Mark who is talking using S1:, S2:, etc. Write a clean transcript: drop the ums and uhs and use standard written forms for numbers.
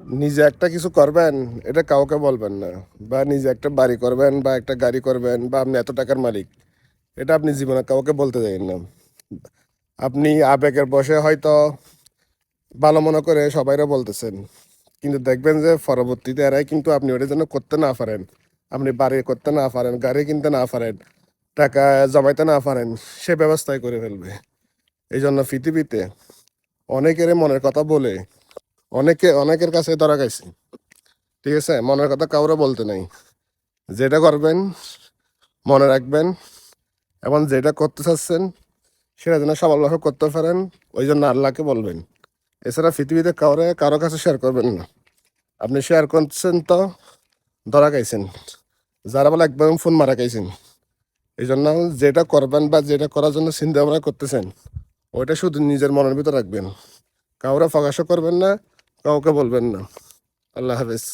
S1: নিজে একটা কিছু করবেন, এটা কাউকে বলবেন না। বা নিজে একটা বাড়ি করবেন বা একটা গাড়ি করবেন বা আপনি এত টাকার মালিক, এটা আপনি জীবনে কাউকে বলতে যাবেন না। আপনি আবেগের বশে হয়তো ভালো মনে করে সবাইরা বলতেছেন, কিন্তু দেখবেন যে পরবর্তীতে এরাই কিন্তু আপনি ওটা যেন করতে না পারেন, আপনি বাড়ি করতে না পারেন, গাড়ি কিনতে না পারেন, টাকা জমাইতে না পারেন, সে ব্যবস্থাই করে ফেলবে। এই জন্য পৃথিবীতে অনেকের মনের কথা বলে অনেকের কাছে ধরা খাইছে। ঠিক আছে, মনের কথা কাউরে বলতে নাই। যেটা করবেন মনে রাখবেন, এবং যেটা করতে চাচ্ছেন সেটা যেন সফলভাবে করতে পারেন, ওই জন্য আল্লাহকে বলবেন। এছাড়া পৃথিবীতে কারো কাছে শেয়ার করবেন না। আপনি শেয়ার করছেন তো ধরা খাইছেন, যারা বলে একদম ফোন মারা খাইছেন। এই জন্য যেটা করবেন বা যেটা করার জন্য চিন্তা ভাবনা করতেছেন, ওইটা শুধু নিজের মনের ভিতর রাখবেন, কাউরে প্রকাশও করবেন না, কাউকে বলবেন না। আল্লাহ হাফেজ।